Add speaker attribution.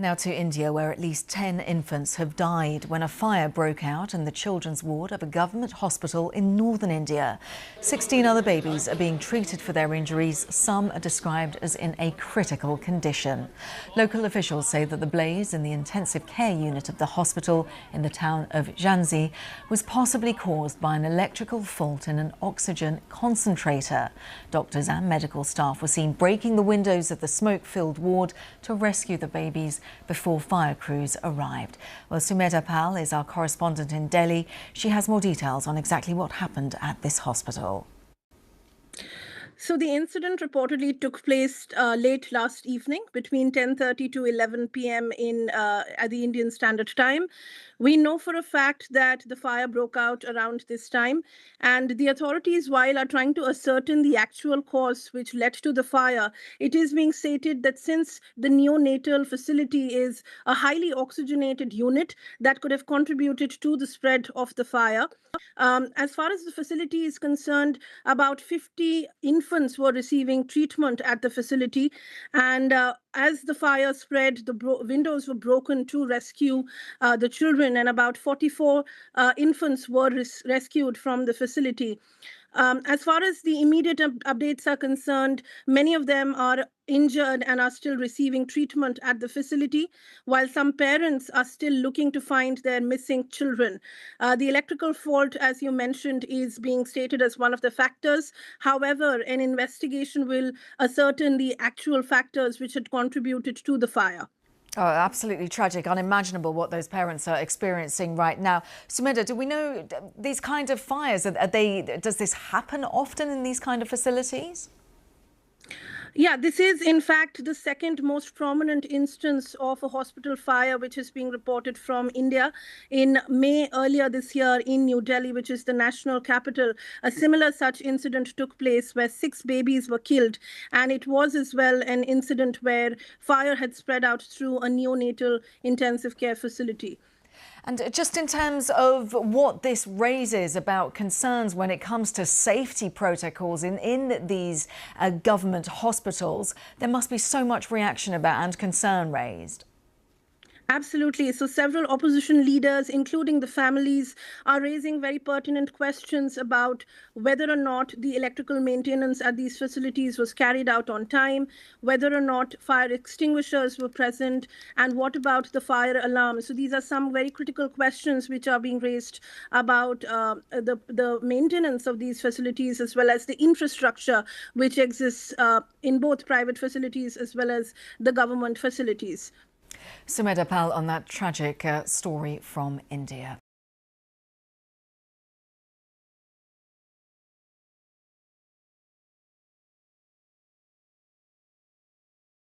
Speaker 1: Now to India, where at least 10 infants have died when a fire broke out in the children's ward of a government hospital in northern India. 16 other babies are being treated for their injuries. Some are described as in a critical condition. Local officials say that the blaze in the intensive care unit of the hospital in the town of Jhansi was possibly caused by an electrical fault in an oxygen concentrator. Doctors and medical staff were seen breaking the windows of the smoke-filled ward to rescue the babies before fire crews arrived. Well, Sumedha Pal is our correspondent in Delhi. She has more details on exactly what happened at this hospital.
Speaker 2: So the incident reportedly took place late last evening between 10:30 to 11 p.m. At the Indian Standard Time. We know for a fact that the fire broke out around this time, and the authorities, while are trying to ascertain the actual cause which led to the fire, it is being stated that since the neonatal facility is a highly oxygenated unit, that could have contributed to the spread of the fire. As far as the facility is concerned, about 50 infants were receiving treatment at the facility, and as the fire spread, the windows were broken to rescue the children, and about 44 infants were rescued from the facility. As far as the immediate updates are concerned, many of them are injured and are still receiving treatment at the facility, while some parents are still looking to find their missing children. The electrical fault, as you mentioned, is being stated as one of the factors. However, an investigation will ascertain the actual factors which had contributed to the fire.
Speaker 1: Oh, absolutely tragic, unimaginable what those parents are experiencing right now. Sumedha, do we know these kind of fires, does this happen often in these kind of facilities?
Speaker 2: Yeah, this is in fact the second most prominent instance of a hospital fire which is being reported from India. In May earlier this year in New Delhi, which is the national capital, a similar such incident took place where 6 babies were killed, and it was as well an incident where fire had spread out through a neonatal intensive care facility.
Speaker 1: And just in terms of what this raises about concerns when it comes to safety protocols in these government hospitals, there must be so much reaction about and concern raised.
Speaker 2: Absolutely. So several opposition leaders, including the families, are raising very pertinent questions about whether or not the electrical maintenance at these facilities was carried out on time, whether or not fire extinguishers were present, and what about the fire alarm. So these are some very critical questions which are being raised about the maintenance of these facilities, as well as the infrastructure which exists in both private facilities as well as the government facilities.
Speaker 1: Sumedha Pal on that tragic story from India.